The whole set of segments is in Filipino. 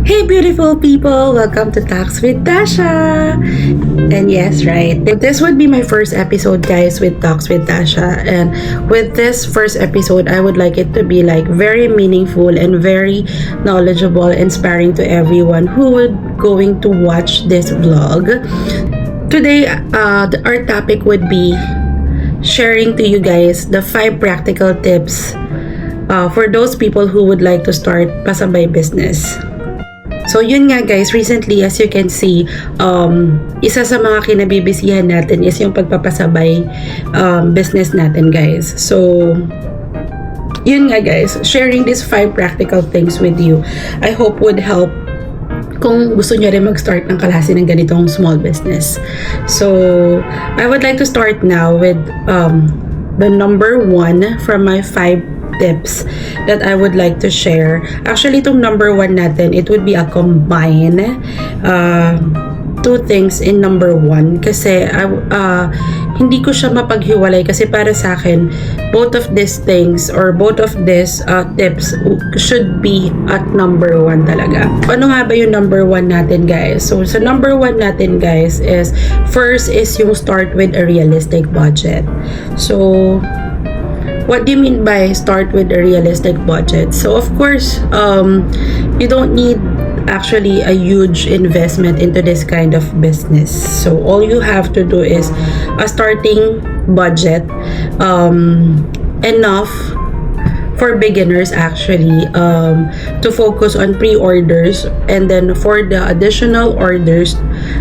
Hey beautiful people! Welcome to Talks with Tasha! And yes, right, this would be my first episode guys with Talks with Tasha, and with this first episode, I would like it to be like very meaningful and very knowledgeable, inspiring to everyone who would going to watch this vlog. Today, our topic would be sharing to you guys the 5 practical tips for those people who would like to start pasabay business. So yun nga guys, recently as you can see, isa sa mga kinabibisihan natin is yung pagpapasabay business natin guys. So yun nga guys, sharing these 5 practical things with you, I hope would help kung gusto nyo rin mag-start ng kalahati ng ganitong small business. So I would like to start now with the number 1 from my 5 tips that I would like to share. Actually, itong number 1 natin, it would be a combine 2 things in number 1 kasi hindi ko siya mapaghiwalay kasi para sa akin, both of these things or both of these tips should be at number 1 talaga. Ano nga ba yung number 1 natin guys? So, sa number 1 natin guys is, first is yung start with a realistic budget. So, what do you mean by start with a realistic budget? So of course, you don't need actually a huge investment into this kind of business. So all you have to do is a starting budget, enough for beginners actually, to focus on pre-orders, and then for the additional orders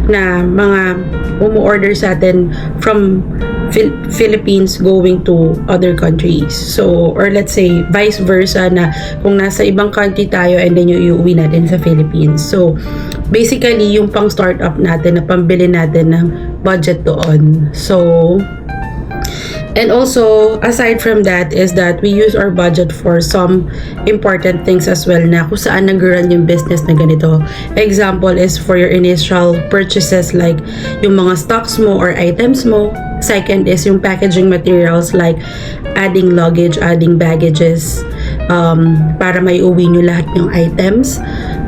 na mga umu-order sa atin from Philippines going to other countries. So, or let's say, vice versa na kung nasa ibang country tayo and then yung iuwi natin sa Philippines. So, basically, yung pang startup natin na pambili natin ng budget doon. So, and also, aside from that, is that we use our budget for some important things as well na kung saan nag-run yung business na ganito. Example is for your initial purchases like yung mga stocks mo or items mo. Second is yung packaging materials like adding luggage, adding baggages, para may uwi nyo lahat yung items.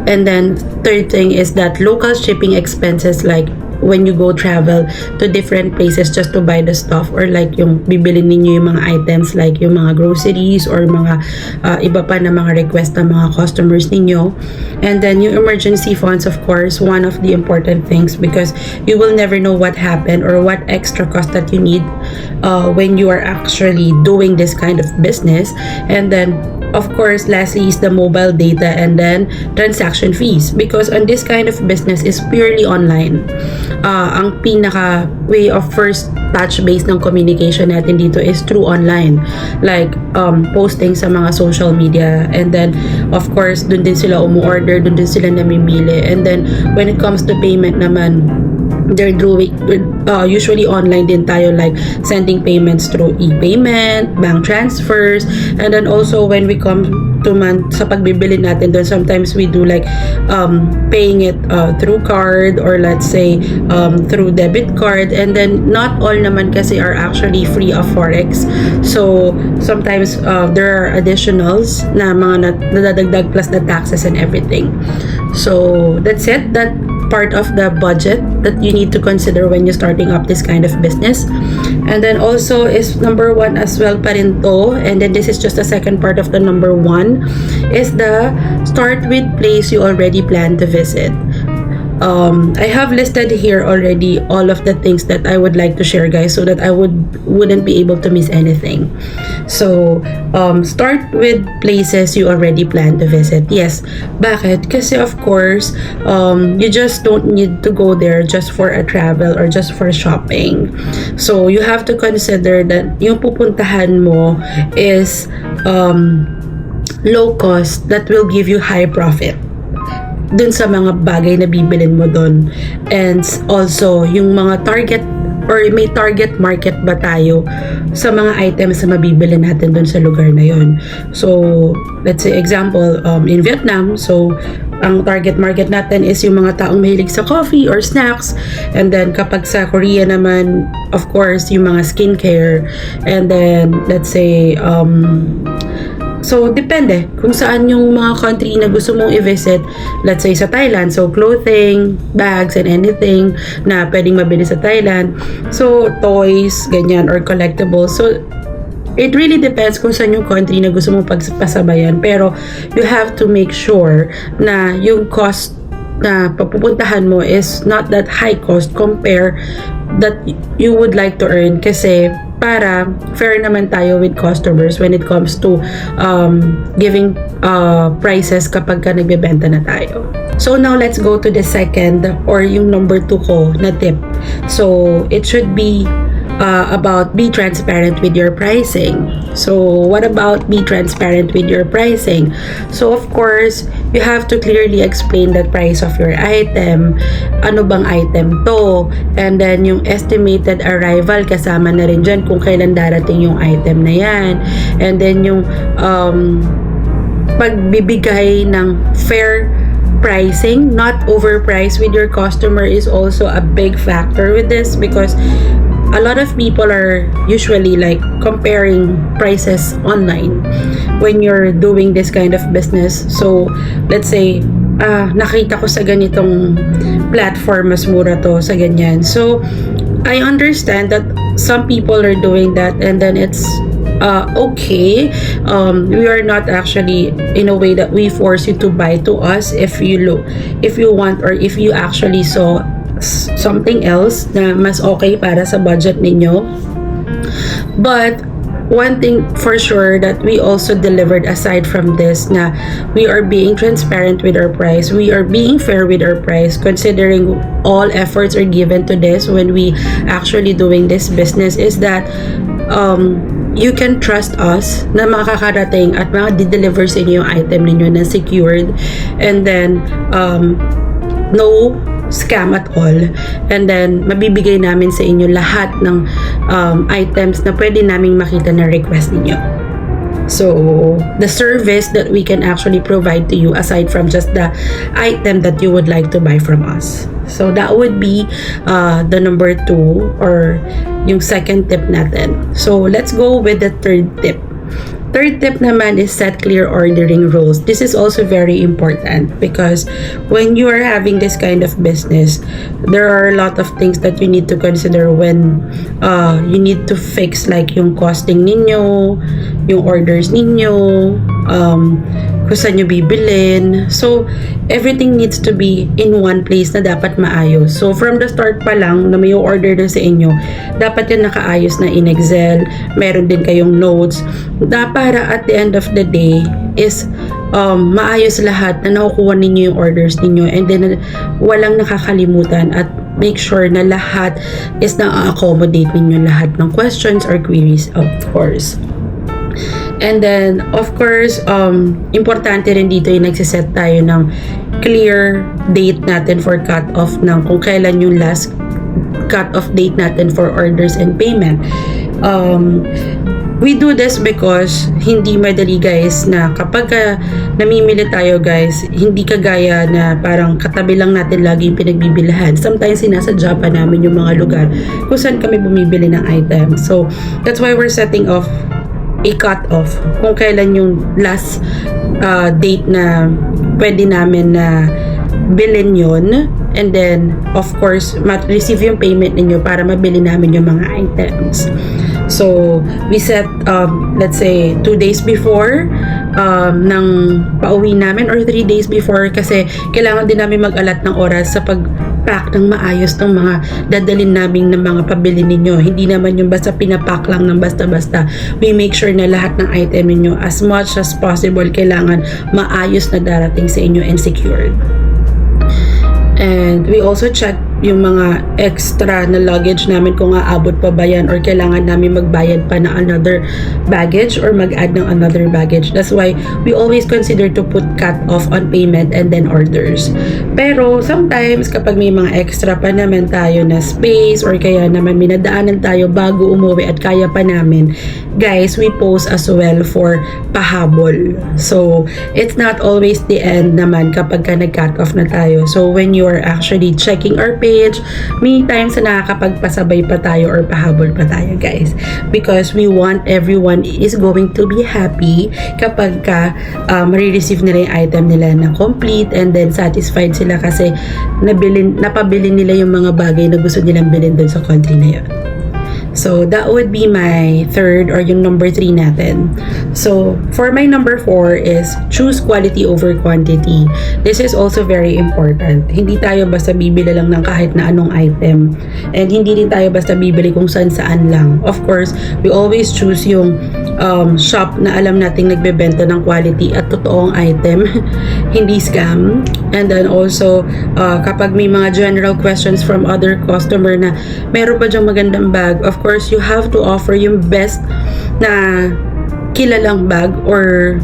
And then, third thing is that local shipping expenses like when you go travel to different places just to buy the stuff, or like yung bibili ninyo yung mga items like yung mga groceries or mga iba pa na mga request ng mga customers ninyo. And then yung emergency funds, of course, one of the important things, because you will never know what happened or what extra cost that you need when you are actually doing this kind of business. And then of course, lastly is the mobile data and then transaction fees, because on this kind of business is purely online. Ang pinaka way of first touch base ng communication natin dito is through online, like posting sa mga social media, and then of course dun din sila umu-order, dun din sila namimili. And then when it comes to payment naman, they're doing usually online din tayo, like sending payments through e-payment, bank transfers. And then also when we come to sa pagbibili natin doon, sometimes we do like paying it through card, or let's say through debit card. And then not all naman kasi are actually free of forex, so sometimes there are additionals na mga nadadagdag plus the taxes and everything. So that's it, that part of the budget that you need to consider when you're starting up this kind of business. And then also is number 1 as well pa rin to, and then this is just the second part of the number 1, is the start with place you already plan to visit. I have listed here already all of the things that I would like to share guys, so that I wouldn't be able to miss anything. So start with places you already plan to visit. Yes, bakit? Kasi of course you just don't need to go there just for a travel or just for shopping. So you have to consider that yung pupuntahan mo is low cost that will give you high profit dun sa mga bagay na bibilin mo dun. And also yung mga target, or may target market ba tayo sa mga items na mabibili natin dun sa lugar na yon. So let's say example, in Vietnam, so ang target market natin is yung mga taong mahilig sa coffee or snacks. And then kapag sa Korea naman, of course, yung mga skincare. And then let's say So, depende kung saan yung mga country na gusto mong i-visit. Let's say sa Thailand. So, clothing, bags, and anything na pwedeng mabili sa Thailand. So, toys, ganyan, or collectibles. So, it really depends kung saan yung country na gusto mong pagpasabayan. Pero, you have to make sure na yung cost na papupuntahan mo is not that high cost compare that you would like to earn, kasi para fair naman tayo with customers when it comes to giving prices kapag ka nagbebenta na tayo. So now let's go to the second or yung number 2 ko na tip. So it should be about be transparent with your pricing. So what about be transparent with your pricing? So of course, you have to clearly explain the price of your item. Ano bang item to? And then yung estimated arrival, kasama na rin dyan kung kailan darating yung item na yan. And then yung pagbibigay ng fair pricing, not overpriced with your customer, is also a big factor with this, because a lot of people are usually like comparing prices online when you're doing this kind of business. So let's say nakita ko sa ganitong platform mas mura to sa ganyan. So I understand that some people are doing that, and then it's okay. We are not actually in a way that we force you to buy to us if you want, or if you actually saw something else na mas okay para sa budget ninyo. But one thing for sure that we also delivered aside from this, na we are being transparent with our price, we are being fair with our price, considering all efforts are given to this when we actually doing this business, is that you can trust us na makakarating at makadideliver sa inyo yung item ninyo na secured, and then no scam at all, and then mabibigay namin sa inyo lahat ng items na pwede naming makita na request ninyo. So the service that we can actually provide to you aside from just the item that you would like to buy from us. So that would be the number 2 or yung second tip natin. So let's go with the third tip. Third tip naman is set clear ordering rules. This is also very important, because when you are having this kind of business, there are a lot of things that you need to consider when you need to fix like yung costing ninyo, yung orders ninyo, kung saan nyo bibilin. So, everything needs to be in one place na dapat maayos. So, from the start pa lang na may order na sa inyo, dapat yan nakaayos na in Excel. Meron din kayong notes na para at the end of the day is maayos lahat na nakukuha ninyo yung orders ninyo, and then walang nakakalimutan, at make sure na lahat is na-accommodate ninyo lahat ng questions or queries, of course. And then, of course, importante rin dito yung nagsiset tayo ng clear date natin for cut-off ng kung kailan yung last cut-off date natin for orders and payment. We do this because hindi madali, guys, na kapag namimili tayo, guys, hindi kagaya na parang katabi lang natin lagi yung pinagbibilihan. Sometimes sinasadya pa namin yung mga lugar kung saan kami bumibili ng item. So that's why we're setting off a cut-off kung kailan yung last date na pwede namin na bilhin yun, and then of course receive yung payment ninyo para mabili namin yung mga items. So we set let's say 2 days before ng pauwi namin, or 3 days before, kasi kailangan din namin mag-alat ng oras sa pag-pack ng maayos ng mga dadalhin namin ng mga pabili ninyo. Hindi naman yung basta pinapack lang ng basta-basta. We make sure na lahat ng item ninyo as much as possible kailangan maayos na darating sa inyo and secured. And we also check yung mga extra na luggage namin kung aabot pa ba yan, or kailangan namin magbayad pa na another baggage or mag-add ng another baggage. That's why we always consider to put cut off on payment and then orders. Pero sometimes kapag may mga extra pa naman tayo na space, or kaya naman minadaanan tayo bago umuwi at kaya pa namin, guys, we post as well for pahabol. So it's not always the end naman kapag ka nag-cut off na tayo. So when you are actually checking our pay page. May times na nakakapagpasabay pa tayo or pahabol pa tayo, guys. Because we want everyone is going to be happy kapag marireceive nila yung item nila na complete and then satisfied sila kasi napabili nila yung mga bagay na gusto nilang bilhin dun sa country na yun. So, that would be my third or yung number 3 natin. So, for my number 4 is choose quality over quantity. This is also very important. Hindi tayo basta bibili lang ng kahit na anong item. And hindi din tayo basta bibili kung saan-saan lang. Of course, we always choose yung shop na alam nating nagbebenta ng quality at totoong item. Hindi scam. And then also, kapag may mga general questions from other customer na meron ba dyang magandang bag, of course, you have to offer yung best na kilalang bag or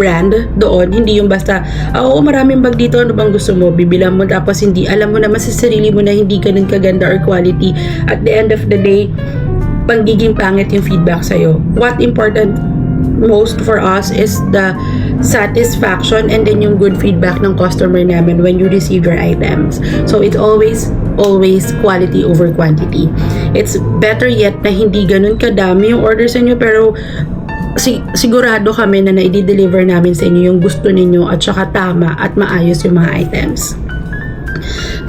brand doon. Hindi yung basta, oo, maraming bag dito, ano bang gusto mo? Bibilang mo, tapos hindi, alam mo naman sa sarili mo na hindi ganun kaganda or quality. At the end of the day, pagiging pangit yung feedback sa'yo. What important most for us is the satisfaction and then yung good feedback ng customer namin when you receive your items. So, it's always quality over quantity. It's better yet na hindi ganun kadami yung orders ninyo pero sigurado kami na i-deliver namin sa inyo yung gusto ninyo at saka tama at maayos yung mga items.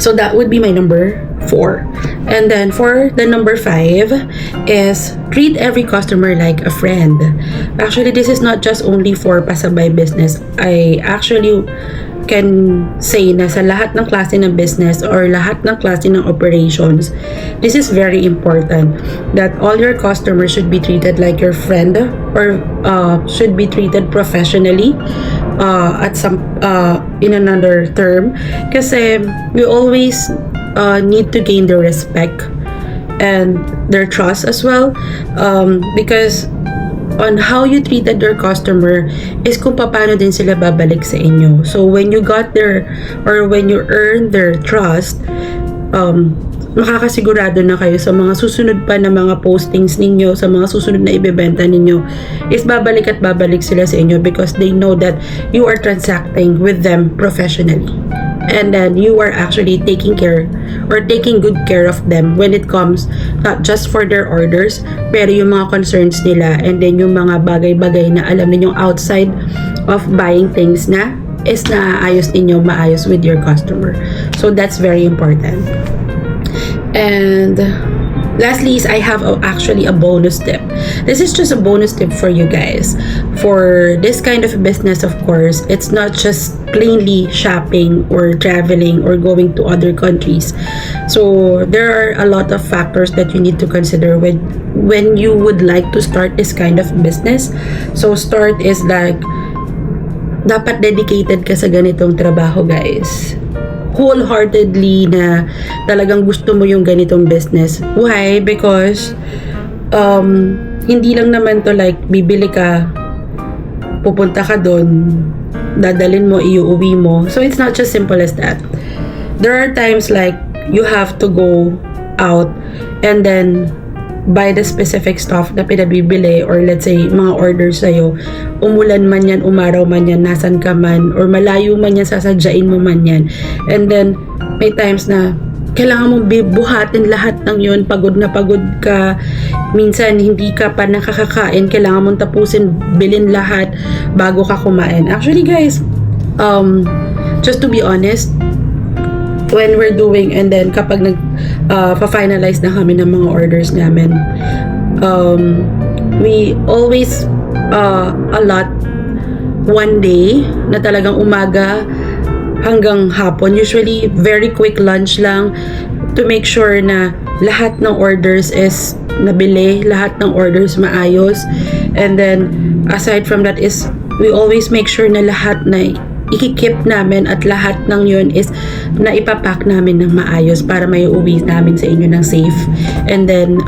So that would be my number 4. And then for the number 5 is treat every customer like a friend. Actually, this is not just only for pasabay business. I actually can say na sa lahat ng klase ng business or lahat ng klase ng operations, this is very important that all your customers should be treated like your friend or should be treated professionally at some in another term kasi we always need to gain their respect and their trust as well because on how you treated your customer is kung paano din sila babalik sa inyo. So when you got their or when you earn their trust, makakasigurado na kayo sa mga susunod pa na mga postings ninyo, sa mga susunod na ibebenta ninyo, is babalik at babalik sila sa inyo because they know that you are transacting with them professionally. And then you are actually taking care or taking good care of them when it comes not just for their orders pero yung mga concerns nila and then yung mga bagay-bagay na alam ninyong outside of buying things na is naayos ninyo maayos with your customer. So that's very important. And lastly is I have actually a bonus tip. This is just a bonus tip for you guys. For this kind of business, of course, it's not just plainly shopping or traveling or going to other countries. So there are a lot of factors that you need to consider when you would like to start this kind of business. So start is like dapat dedicated ka sa ganitong trabaho, guys. Wholeheartedly na talagang gusto mo yung ganitong business. Why? Because hindi lang naman to like bibili ka, pupunta ka doon, dadalin mo, iuwi mo. So it's not just simple as that. There are times like you have to go out and then buy the specific stuff na pinabibili or let's say mga orders sa'yo, umulan man yan, umaraw man yan, nasan ka man or malayo man yan, sasadyain mo man yan, and then may times na kailangan mong buhatin lahat ng yun, pagod na pagod ka, minsan hindi ka pa nakakakain, kailangan mong tapusin, bilin lahat bago ka kumain. Actually guys, just to be honest, when we're doing and then kapag pa-finalize na kami ng mga orders namin, we always allot one day na talagang umaga hanggang hapon, usually very quick lunch lang to make sure na lahat ng orders is nabili, lahat ng orders maayos, and then aside from that is we always make sure na lahat na ikikip namin at lahat ng yun is na ipapack namin ng maayos para may uwi namin sa inyo ng safe. And then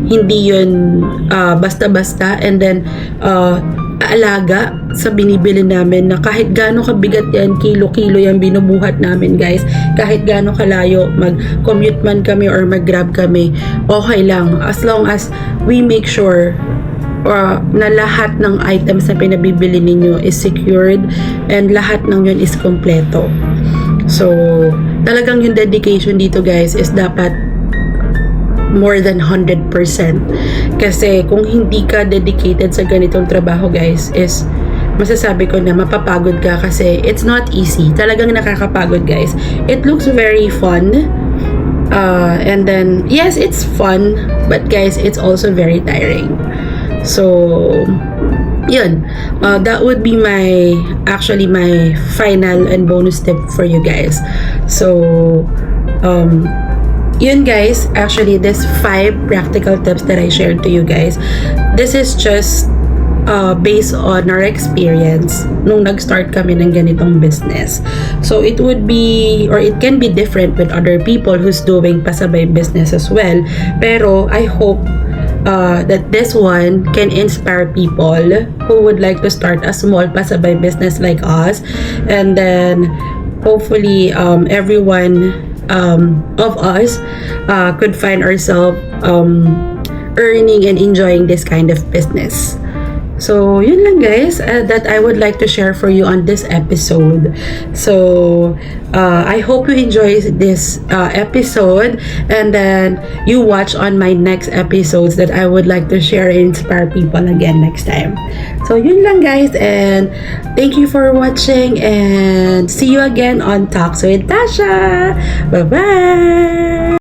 hindi yun basta-basta, and then aalaga sa binibili namin na kahit gaano kabigat yan, kilo-kilo yan binubuhat namin, guys. Kahit gaano kalayo, mag-commute man kami or mag-grab kami, okay lang as long as we make sure na lahat ng items na pinabibili ninyo is secured and lahat ng yun is kompleto. So, talagang yung dedication dito guys is dapat more than 100%. Kasi kung hindi ka dedicated sa ganitong trabaho guys, is masasabi ko na mapapagod ka kasi it's not easy. Talagang nakakapagod guys. It looks very fun. And then, yes, it's fun. But guys, it's also very tiring. So, yun. That would be actually my final and bonus tip for you guys. So, yun guys, actually this 5 practical tips that I shared to you guys, this is just based on our experience nung nag-start kami ng ganitong business. So it would be, or it can be different with other people who's doing pasabay business as well. Pero I hope that this one can inspire people who would like to start a small pasabay business like us, and then hopefully everyone of us could find ourselves earning and enjoying this kind of business. So, yun lang guys, that I would like to share for you on this episode. So, I hope you enjoy this episode, and then you watch on my next episodes that I would like to share and inspire people again next time. So, yun lang guys, and thank you for watching, and see you again on Talks with Tasha. Bye-bye!